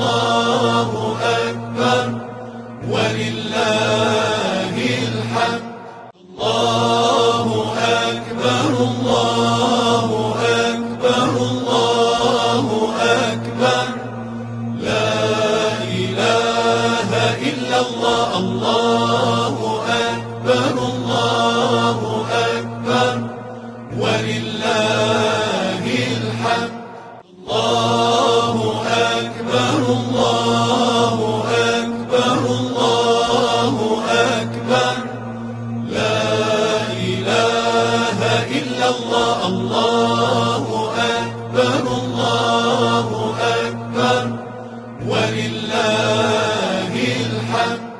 الله أكبر ولله الحمد. الله أكبر الله أكبر الله أكبر لا إله إلا الله. الله أكبر الله أكبر ولله الحمد. الله أكبر الله أكبر الله أكبر لا إله إلا الله. الله أكبر الله أكبر ولله الحمد.